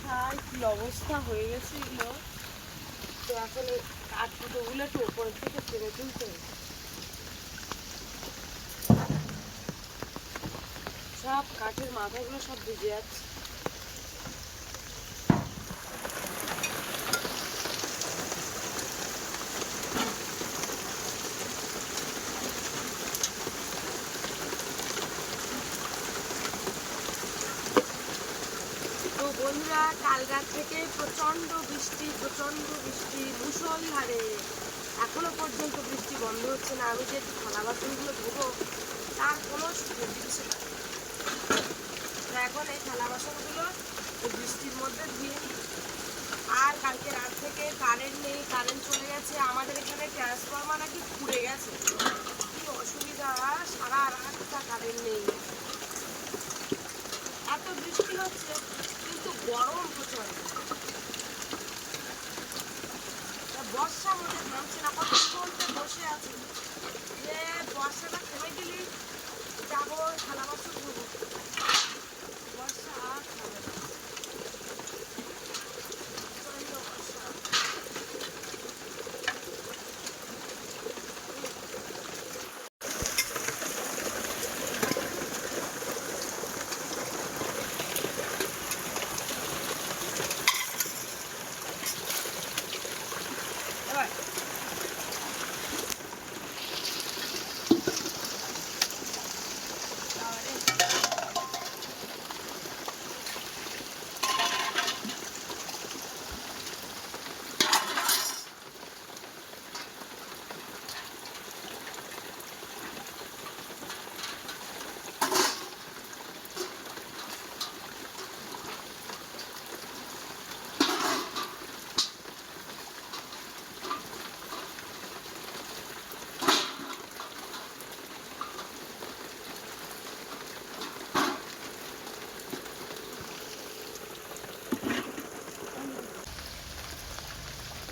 বর্ষায় কি অবস্থা হয়ে গেছে এগুলো। তো এখন এই কাঠ ফুটোগুলো একটু উপর থেকে টেনে তুলতে হবে। সব কাঠের মাথাগুলো সব ভিজে যাচ্ছে। তো বন্ধুরা, কাল রাত থেকে প্রচণ্ড বৃষ্টি মুষলধারে। এখনো পর্যন্ত বৃষ্টি বন্ধ হচ্ছে না। আমি যে থালা বাসনগুলো ধোবো তার কোনো সুযোগ দিচ্ছে না। তো এখন এই থালা বাসনগুলো বৃষ্টির মধ্যে ধুয়ে নিই। আর কালকে রাত থেকে কারেন্ট নেই, কারেন্ট চলে গেছে। আমাদের এখানে ট্রান্সফরমার নাকি পুড়ে গেছে। কি অসুবিধা, সারা রাতটা কারেন্ট নেই। এত বৃষ্টি হচ্ছে কিন্তু গরম প্রচন্ড। বর্ষা মধ্যে থামছে না, কত বলতে বসে আছে যে বর্ষাটা থেমে গেলি যাবো থালা বাসন ধোবো। বর্ষা আর থামে না, প্রচন্ড বর্ষা। এবার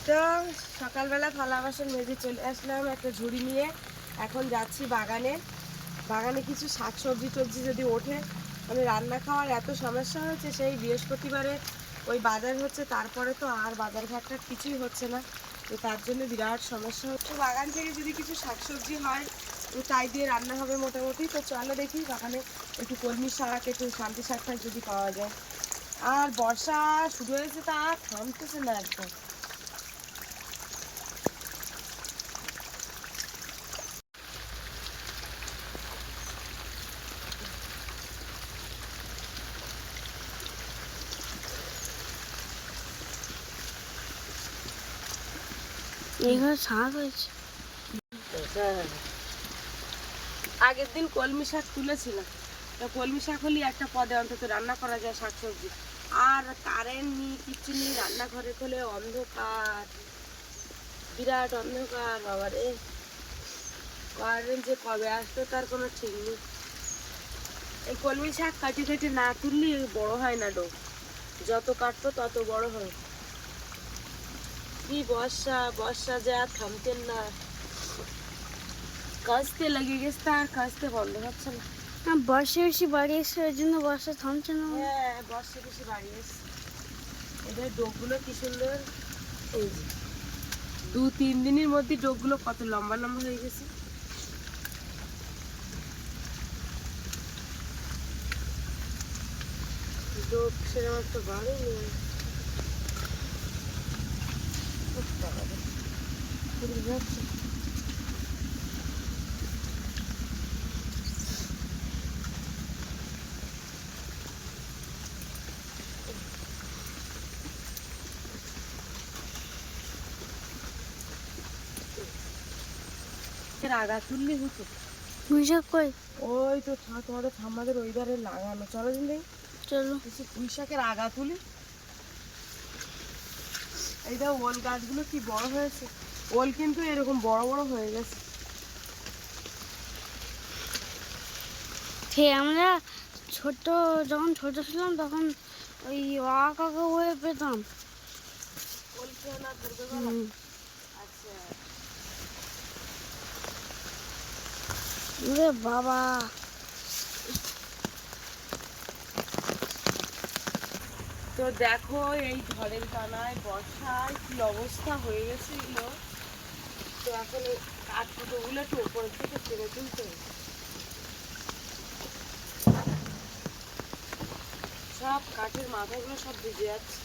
তো সকালবেলা থালা বাসন মেজে চলে আসলাম একটা ঝুড়ি নিয়ে। এখন যাচ্ছি বাগানে। বাগানে কিছু শাকসবজি টবজি যদি ওঠে, আমি রান্না খাওয়ার এত সমস্যা হয়েছে। সেই বৃহস্পতিবারে ওই বাজার হচ্ছে, তারপরে তো আর বাজার ঘাটটা কিছুই হচ্ছে না। তো তার জন্য বিরাট সমস্যা হচ্ছে। বাগান থেকে যদি কিছু শাকসবজি হয় তো তাই দিয়ে রান্না হবে মোটামুটি। তো চলো দেখি বাগানে একটু কলমি শাক, একটু শান্তি শাক টাক যদি পাওয়া যায়। আর বর্ষা শুরু হয়েছে, তা আর থামতেছে না একদম। এখানে শাক হয়েছে। আগের দিন কলমি শাক তুলেছিলাম। তো কলমি শাক হলে একটা পদে অন্তত রান্না করা যায় শাকসবজি। আর কারেন্ট নেই, কিচ্ছু নেই, রান্নাঘরে খোলে অন্ধকার, বিরাট অন্ধকার। বাবারে, কারেন্ট যে কবে আসতো তার কোনো ঠিক নেই। এই কলমি শাক কাটি কাটি না তুললে বড় হয় না ডো। যত কাটতো তত বড় হয়। কি বর্ষা, বর্ষা যে আর থামতেন না। কাজতে লেগে গেছে, আর কাজতে বন্ধ হচ্ছে না। বর্ষা বেশি বাড়ি এসছে, ওই জন্য বর্ষা থামছে না। হ্যাঁ, বর্ষা বেশি বাড়ি এসছে। এদের ডোকগুলো কি সুন্দর। এই যে 2-3 দিনের মধ্যে ডোকগুলো কত লম্বা লম্বা হয়ে গেছে। ডোক সেরকম একটা বাড়েনি। যাচ্ছে আগা তুললি হতো। পুঁইশাক কই? ওই তো তোমাদের ঠাম্মাদের ওই ধারে লাগানো। চলো দিন দেখি, চলো। কিছু পুঁই শাকের আগা তুলি। এই দেখো ওল গাছগুলো কি বড় হয়েছে। ওল কিন্তু এরকম বড় বড় হয়ে গেছে। আমরা যখন ছোট ছিলাম তখন ওই কাকা হয়ে পেতাম। ওল খেয়ে না দুর্গা। আচ্ছা, বাবা, তো দেখো এই ঝড়ের টানায় বর্ষায় কি অবস্থা হয়ে গেছে এগুলো। তো এখন এই কাঠ কুটোগুলো একটু উপরের থেকে ছেড়ে তুলতে হবে। সব কাঠের মাথাগুলো সব ভিজে যাচ্ছে।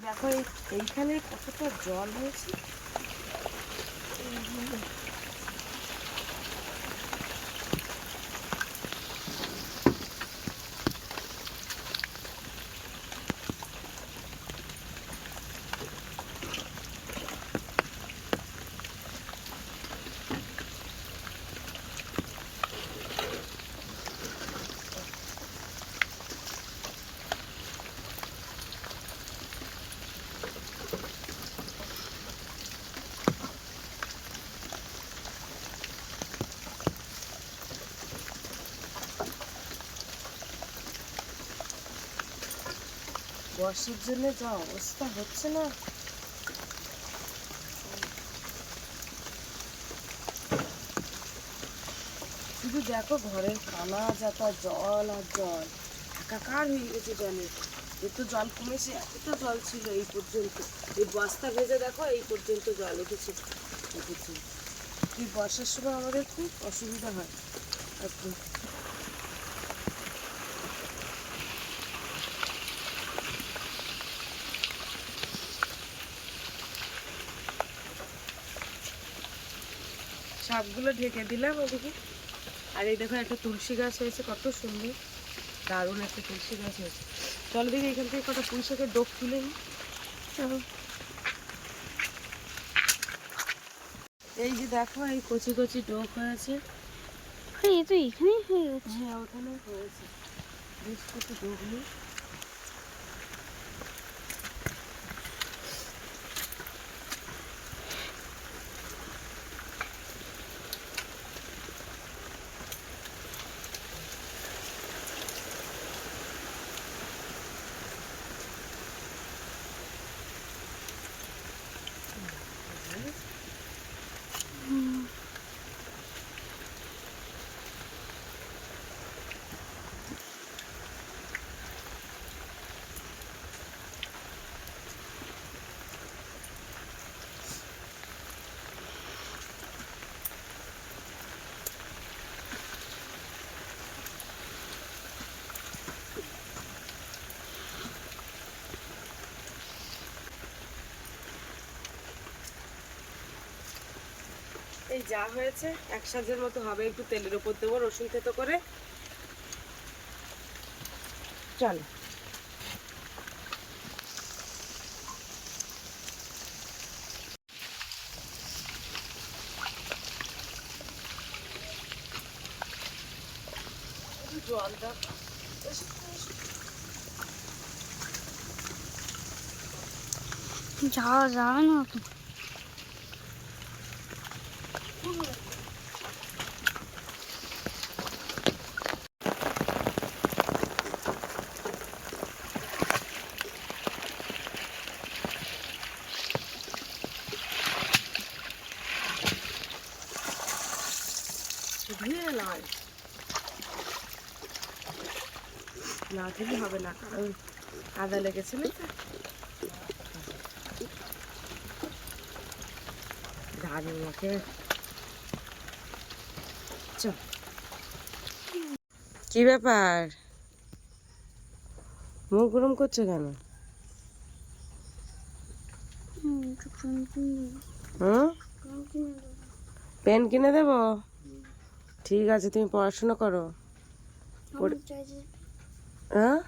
দেখো এইখানে কতটা জল হয়েছে। বর্ষার জন্য যা অবস্থা হচ্ছে না, শুধু দেখো ঘরের কানা যাতা জল আর জল, একাকার হয়ে গেছে জলে। একটু জল কমেছে, এতটা জল ছিল এই পর্যন্ত। এই বস্তা ভেজে দেখো এই পর্যন্ত জল উঠেছে। এই বর্ষার সময় আমাদের খুব অসুবিধা হয় এখন। সবগুলো ঢেকে দিলাম ওদিকে। আর এই দেখো একটা তুলসী গাছ হয়েছে, কত সুন্দর দারুণ একটা তুলসী গাছ হয়েছে। চলো দেখি এখান থেকে কটা পুঁই শাকের ডোক তুলে নিই। এই যে দেখো এই কচি কচি ডোক হয়েছে। এই তো এখানেই হয়ে গেছে। হ্যাঁ ওখানে হয়েছে বেশ কত ডোক নেই। এই যা হয়েছে এক সাজের মতো হবে। একটু তেলের উপর দেবো রসুন থেতো করে। চল জল দাও। যাওয়া যাবে না তো। ধুয়ে নয় না দিলে হবে না, কারণ কাদা লেগেছিল তো। দারুণ ওকে। চল কি ব্যাপার, মুখ গরম করছো কেন? হুম, পেন কিনে দেবো? ঠিক আছে তুমি পড়াশোনা করো। হ্যাঁ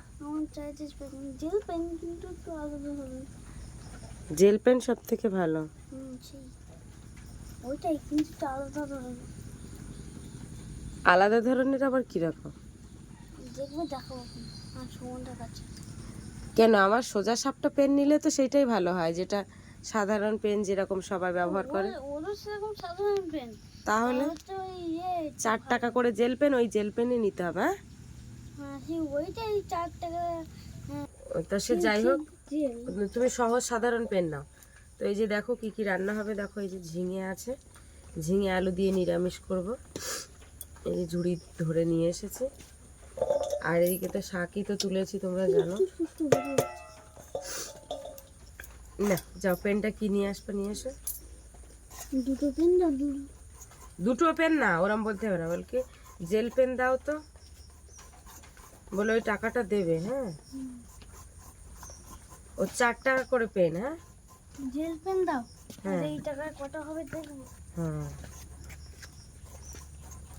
জেল পেন সব থেকে ভালো। ওইটাই কিন্তু আলাদা ধরনের। আলাদা ধরনের আবার কিরকম? দেখবে দেখাবো আর সুমনটার কাছে। কেন, আমার সোজা সাপটা পেন নিলে তো সেটাই ভালো হয়, যেটা সাধারণ পেন যেরকম সবাই ব্যবহার করে। ওরও সেরকম সাধারণ পেন, তাহলে 4 টাকা করে জেল পেন, ওই জেল পেনই নিতে হবে। হ্যাঁ সেই ওইটাই 4 টাকা। তো সে যাই হোক, তুমি সহজ সাধারণ পেন নাও। তো এই যে দেখো কি কি রান্না হবে, দেখো এই যে ঝিঙে আছে, ঝিঙে আলু দিয়ে নিরামিষ করব। এই যে ঝুড়ি ধরে নিয়ে এসেছে। আর এইদিকে তো শাকই তো তুলেছি, তোমরা জানো। না যাও, পেনটা কি নিয়ে আসবে, নিয়ে এসো। দুটো পেন দাও, দুটো পেন না, ওরম বলতে হবে না, বলকে জেল পেন দাও তো, বলে ওই টাকাটা দেবে। হ্যাঁ, ও 4 টাকা করে পেন। হ্যাঁ, জেল পেন দাও। হ্যাঁ। এই টাকায় কত হবে দেখবো। হ্যাঁ,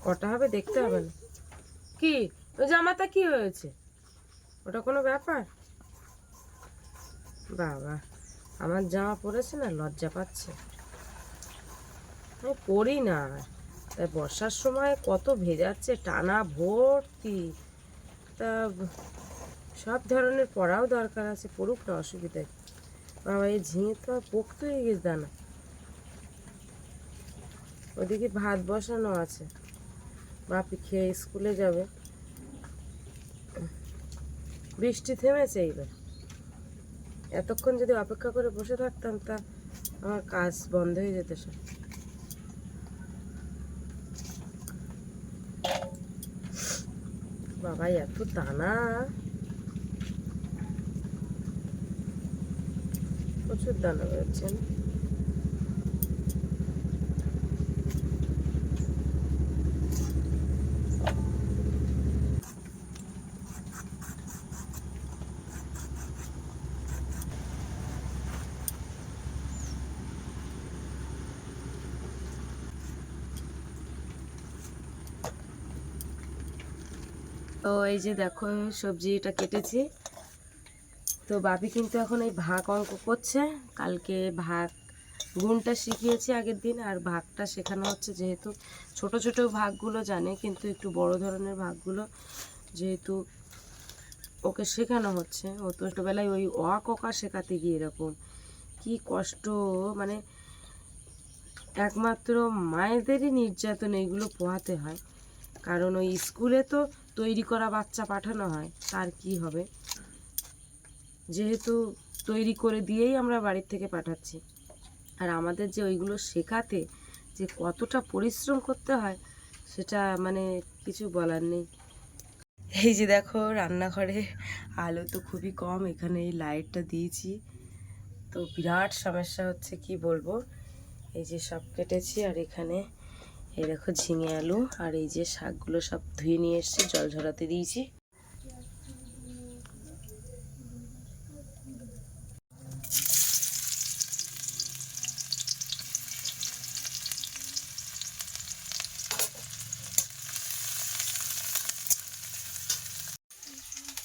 কটা হবে দেখতে হবে না। কি ওই জামাটা কি হয়েছে, ওটা কোনো ব্যাপার? বাবা, আমার জামা পরেছে না, লজ্জা পাচ্ছে। আমি পরি না, তাই বর্ষার সময় কত ভেজাচ্ছে, টানা ভর্তি। তা সব ধরনের পড়াও দরকার আছে, পড়ুক না, অসুবিধা কি? বাবা, এই ঝিঙে তো আর পোক্ত হয়ে গেছে দানা। ওদিকে ভাত বসানো আছে, বাপি খেয়ে স্কুলে যাবে। বৃষ্টি থেমেছে এইবার। এতক্ষণ যদি অপেক্ষা করে বসে থাকতাম, তা আমার কাজ বন্ধ হয়ে যেত সব। বাবা, এত দানা, প্রচুর দানা বেরোচ্ছে না? তো এই যে দেখো, সবজিটা কেটেছি। তো বাপি কিন্তু এখন এই ভাগ অঙ্ক করছে। কালকে ভাগ গুণটা শিখিয়েছি আগের দিন, আর ভাগটা শেখানো হচ্ছে, যেহেতু ছোট ছোট ভাগগুলো জানে, কিন্তু একটু বড় ধরনের ভাগগুলো যেহেতু ওকে শেখানো হচ্ছে। ও তো ছোটোবেলায় ওই অ ক শেখাতে গিয়ে এরকম কি কষ্ট, মানে একমাত্র মায়েদেরই নির্যাতন এইগুলো পোহাতে হয়। কারণ ওই স্কুলে তো তৈরি করা বাচ্চা পাঠানো হয়, তার কি হবে, যেহেতু তৈরি করে দিয়েই আমরা বাড়ির থেকে পাঠাচ্ছি। আর আমাদের যে ওইগুলো শেখাতে যে কতটা পরিশ্রম করতে হয়, সেটা মানে কিছু বলার নেই। এই যে দেখো, রান্নাঘরে আলো তো খুবই কম, এখানে এই লাইটটা দিয়েছি, তো বিরাট সমস্যা হচ্ছে, কি বলবো। এই যে সব কেটেছি, আর এখানে এই দেখো ঝিঙে আলু, আর এই যে শাকগুলো সব ধুয়ে নিয়ে এসেছি, জল ঝরাতে দিয়েছি।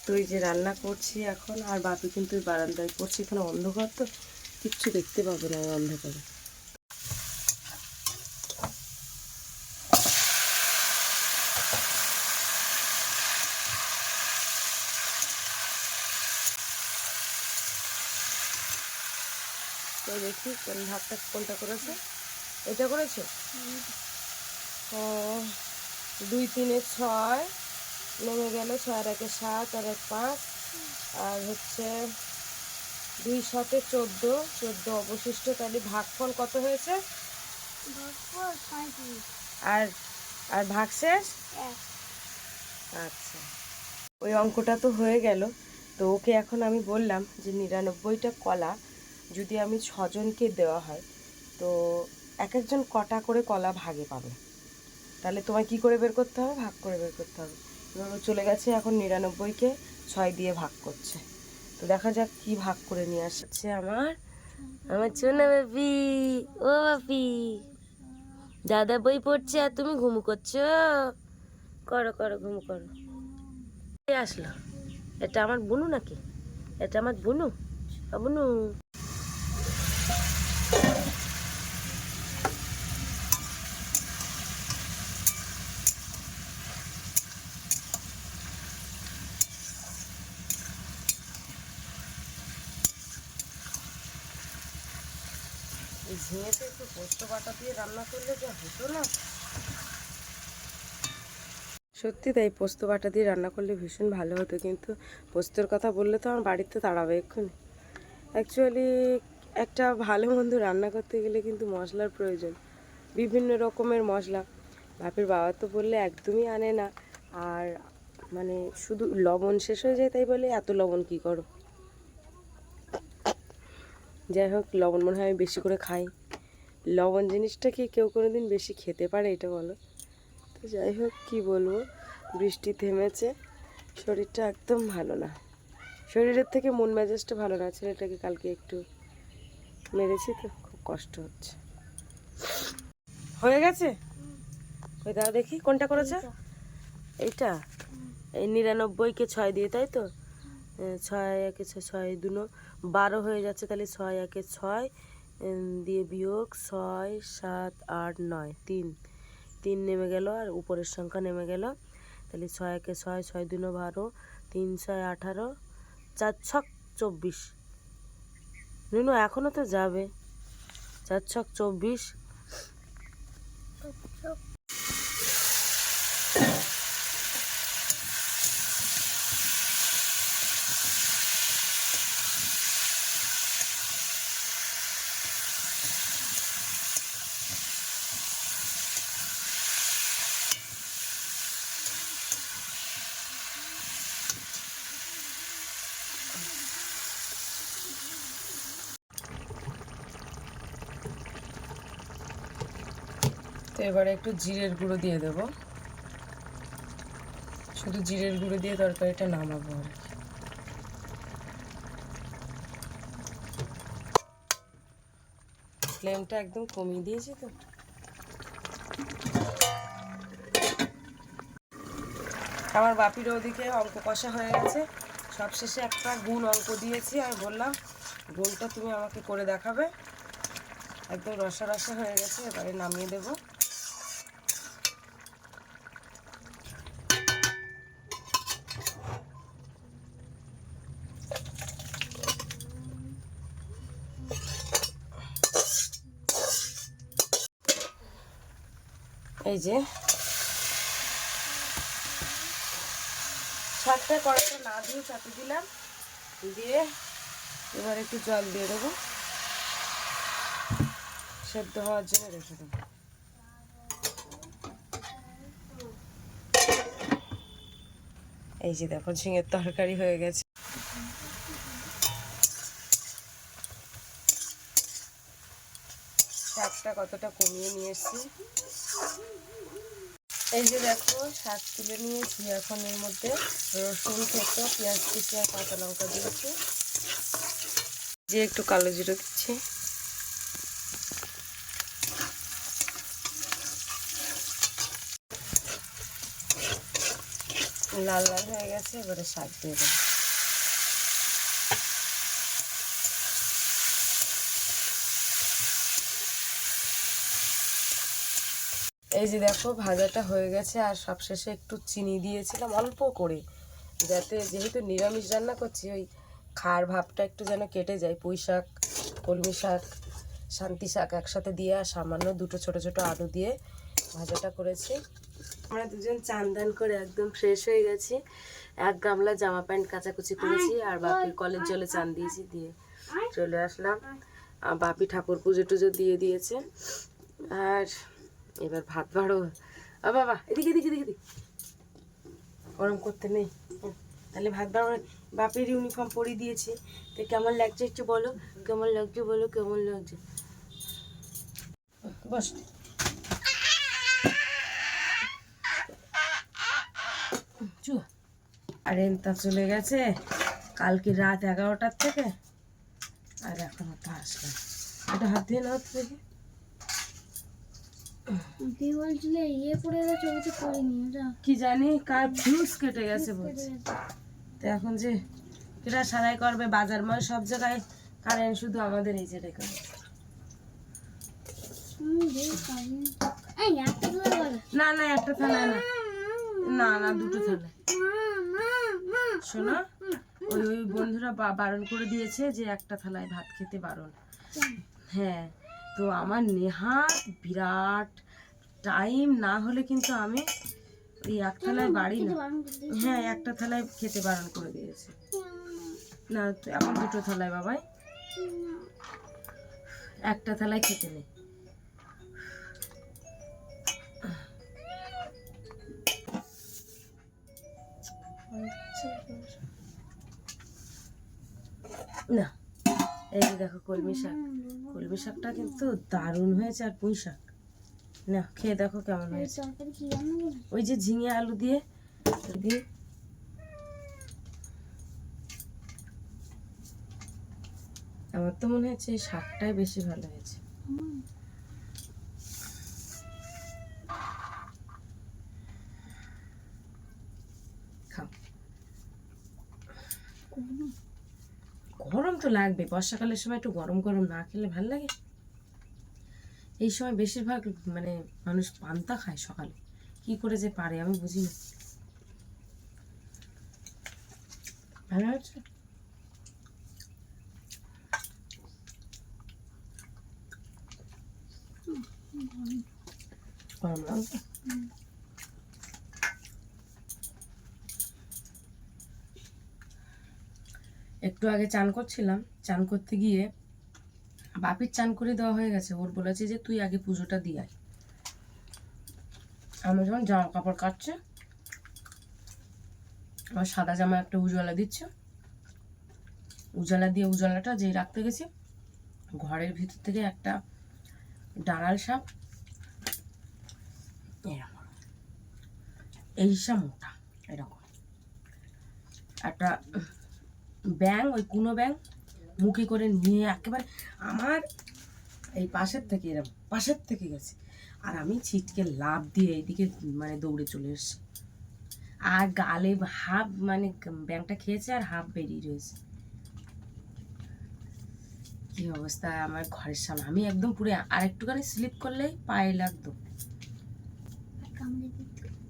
তো এই যে রান্না করছি এখন, আর বাপি কিন্তু বারান্দায় করছি, এখানে অন্ধকার তো কিচ্ছু দেখতে পাবে না অন্ধকারে। তো দেখি কোন ভাতটা কোনটা করেছে, এটা করেছে। ও 2 3 6 নেমে গেল, 6 আর 1 7 আর 1 5, আর হচ্ছে 2 7 14, 14 অবশিষ্ট। তাহলে ভাগফল কত হয়েছে? আর আর ভাগশেষ? আচ্ছা, ওই অঙ্কটা তো হয়ে গেল। তো ওকে এখন আমি বললাম যে 99টা কলা যদি আমি 6 জনকে দেওয়া হয়, তো এক একজন কটা করে কলা ভাগে পাবে। তাহলে তোমায় কি করে বের করতে হবে? ভাগ করে বের করতে হবে। এবার ও চলে গেছে, এখন 99কে 6 দিয়ে ভাগ করছে। তো দেখা যাক কি ভাগ করে নিয়ে আসছে আমার আমার সোনা বাপি। ও বাপি, দাদা বই পড়ছে আর তুমি ঘুমু করছো। করো করো, ঘুমু করো। কে আসলো? এটা আমার বুনু নাকি? এটা আমার বুনু। বুনু, এই ঝিঙেতে একটু পোস্ত বাটা দিয়ে রান্না করলে যা হতো না, সত্যি তাই। পোস্ত বাটা দিয়ে রান্না করলে ভীষণ ভালো হতো, কিন্তু পোস্তর কথা বললে তো আমার বাড়িতে তাড়াবে এক্ষুনি। অ্যাকচুয়ালি একটা ভালো মন্দ রান্না করতে গেলে কিন্তু মশলার প্রয়োজন, বিভিন্ন রকমের মশলা। বাপের বাবা তো বললে একদমই আনে না, আর মানে শুধু লবণ শেষ হয়ে যায় তাই বলে এত লবণ কি করো। যাই হোক, লবণ মনে হয় আমি বেশি করে খাই। লবণ জিনিসটা কি কেউ কোনো দিন বেশি খেতে পারে এটা বলো? তো যাই হোক, কী বলবো, বৃষ্টি থেমেছে, শরীরটা একদম ভালো না, শরীরের থেকে মন মেজাজটা ভালো না। ছেলেটাকে কালকে একটু মেরেছি তো খুব কষ্ট হচ্ছে। হয়ে গেছে? ওই দাও দেখি কোনটা করেছে। এইটা এই 99কে 6 দিয়ে, তাই তো? 6 একে 6, 6 দুনো 12 হয়ে যাচ্ছে, তাহলে 6 একে 6 দিয়ে বিয়োগ 6, 7, 8, 9, 3 নেমে গেল আর উপরের সংখ্যা নেমে গেল। তাহলে 6 একে 6, 6 দুনো 12, 3 6 18, 4 6 24। নুনু এখনো তো যাবে। 4 6 24। তো এবারে একটু জিরের গুঁড়ো দিয়ে দেবো, শুধু জিরের গুঁড়ো দিয়ে তরকারিটা নামাবো আর কি। ফ্লেমটা একদম কমিয়ে দিয়েছি তো। আমার বাপির ওদিকে অঙ্ক কষা হয়ে গেছে, সবশেষে একটা গুণ অঙ্ক দিয়েছি আর বললাম গুণটা তুমি আমাকে করে দেখাবে। একদম রসা রসা হয়ে গেছে, এবারে নামিয়ে দেবো। এই যে শাকটা কড়াইটা না দিয়ে চাপে দিলাম, দিয়ে এবার একটু জল দিয়ে দেবো, সেদ্ধ হওয়ার জন্য রেখে দেবো। এই যে দেখো ঝিঙের তরকারি হয়ে গেছে। শাকটা কতটা কমিয়ে নিয়ে এসেছি। এই যে দেখো শাক তুলে নিয়েছি, এখন এর মধ্যে রসুন থেতো, পেঁয়াজ কুচি আর কাঁচা লঙ্কা দিয়েছি, যে একটু কালো জিরে দিচ্ছি। লাল লাল হয়ে গেছে, এবারে শাক দিয়ে দেবো। এই যে দেখো ভাজাটা হয়ে গেছে, আর সবশেষে একটু চিনি দিয়েছিলাম অল্প করে, যাতে যেহেতু নিরামিষ রান্না করছি ওই খার ভাবটা একটু যেন কেটে যায়। পুঁই শাক, কলমি শাক, শান্তি শাক একসাথে দিয়ে আর সামান্য দুটো ছোট ছোট আলু দিয়ে ভাজাটা করেছি। আমরা দুজন চান দান করে একদম ফ্রেশ হয়ে গেছি, 1 গামলা জামা প্যান্ট কাচাকুচি করেছি আর বাপির কলের জলে চান দিয়েছি, দিয়ে চলে আসলাম। বাপি ঠাকুর পুজো টুজো দিয়ে দিয়েছে, আর এবার ভাত বাড়ো। বাবা এদিকে এদিকে এদিকে এদিকে, গরম করতে নেই। তাহলে ভাত বাড়ো। বাপের ইউনিফর্ম পরিয়ে দিয়েছি, তো কেমন লাগছে একটু বলো, কেমন লাগছে বলো, কেমন লাগছে। বস। আর এনতা চলে গেছে কালকে রাত 11টার থেকে, আর এখনো তো আসবে। এটা হাত দিয়ে নাও দেখি। তুই বলছিলে ইয়ে পড়ে গেছে, ওই তো পড়িনি ওটা, কি জানি কার ফিউজ কেটে গেছে বলছে। তো এখন যে এটা সারাই করবে, বাজার মানে সব জায়গায় কারেন্ট, শুধু আমাদের এই জায়গায় কারেন্ট। না না একটা থালায় না, না না দুটো থালায়। শোনো, ওই ওই বন্ধুরা বারণ করে দিয়েছে যে একটা থালায় ভাত খেতে বারণ। হ্যাঁ, তো আমার নেহাত বিরাট টাইম না হলে কিন্তু আমি এই এক থালায় বাড়ি না। হ্যাঁ, একটা থালায় খেতে বারণ করে দিয়েছে। না এখন দুটো থালায় বাবাই, একটা থালায় খেতে নেই। না, এই যে দেখো কলমি শাক, কলমি শাকটা কিন্তু দারুণ হয়েছে। আর পুঁই শাক, না খেয়ে দেখো কেমন হয়েছে। তরকারি কি রান্না করবে? ওই যে ঝিঙে আলু দিয়ে দিয়ে আমার তো মনে হচ্ছে এই শাকটাই বেশি ভালো হয়েছে। খাও। গরম তো লাগবে, বর্ষাকালের সময় একটু গরম গরম না খেলে ভালো লাগে? এই সময় বেশিরভাগ মানে মানুষ পান্তা খায় সকালে, কি করে যে পারে আমি বুঝি না। ভালো আছে? গরম লাগছে? একটু আগে চান করছিলাম, চান করতে গিয়ে বাপির চান করে দেওয়া হয়ে গেছে, ওর বলেছে যে তুই আগে পুজোটা দিয়ে আয়। আমার যখন জামা কাপড় কাটছে, আমার সাদা জামা একটা উজালা দিচ্ছে, উজালা দিয়ে উজালাটা যেই রাখতে গেছি, ঘরের ভিতর থেকে একটা ডাঁড়াল সাপ, এরকম এইসা মোটা এরকম একটা ব্যাং, ওই কুনো ব্যাং মুখে করে নিয়ে একেবারে আমার এই পাশের থেকে এরকম পাশের থেকে গেছে, আর আমি ছিটকে লাফ দিয়ে এইদিকে মানে দৌড়ে চলে এসেছি। আর গালে হাফ মানে ব্যাংটা খেয়েছে আর হাফ বেরিয়ে রয়েছে। কি অবস্থা আমার ঘরের সামনে, আমি একদম পুরো আর একটুখানি স্লিপ করলেই পায়ে লাগতো।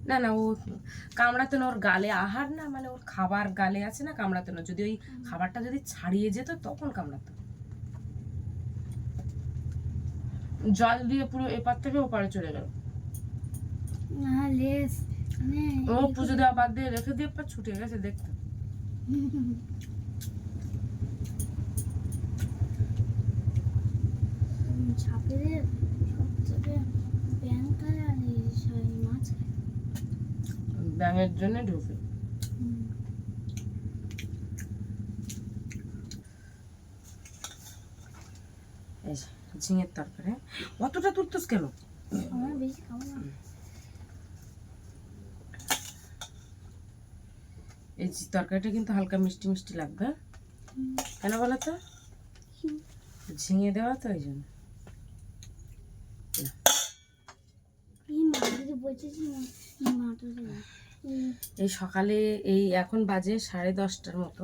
না না, ও কামড়াতো না, ওর গালে আহার না, মানে ওর খাবার গালে আছে না, কামড়াতো না। যদি ওই খাবারটা যদি ছাড়িয়ে যেত তখন কামড়াতো। জল দিয়ে পুরো এপার থেকে ওপারে চলে গেল। ও পুজো দেওয়া বাদ দিয়ে রেখে দিয়ে এবার ছুটে গেছে দেখতে। ব্যাঙের জন্য ঢুকে এই যে ঝিঙের তরকারি। অতটা তুলতোস কেন? এই তরকারিটা কিন্তু হালকা মিষ্টি মিষ্টি লাগবে, কেন বলো তো? ঝিঙে দেওয়া তো ওই জন্য। এই সকালে এই এখন বাজে 10:30টার মতো,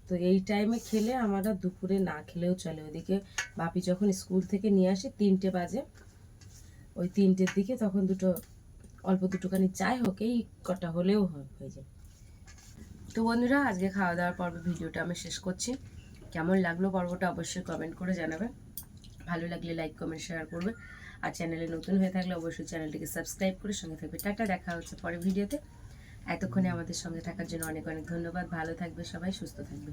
তো এই টাইমে খেলে আমরা দুপুরে না খেলেও চলে। ওদিকে বাপি যখন স্কুল থেকে নিয়ে আসে 3টে বাজে, ওই 3টের দিকে তখন অল্প দুটোখানি চাই হোক, এই কটা হলেও হয়ে যায়। তো বন্ধুরা, আজকে খাওয়া দাওয়ার পর্ব ভিডিওটা আমি শেষ করছি। কেমন লাগলো পর্বটা অবশ্যই কমেন্ট করে জানাবে, ভালো লাগলে লাইক কমেন্ট শেয়ার করবে, আর চ্যানেলে নতুন হয়ে থাকলে অবশ্যই চ্যানেলটিকে সাবস্ক্রাইব করে সঙ্গে থাকবে। টাটা, দেখা হচ্ছে পরের ভিডিওতে। এতক্ষণে আমাদের সঙ্গে থাকার জন্য অনেক অনেক ধন্যবাদ। ভালো থাকবে সবাই, সুস্থ থাকবে।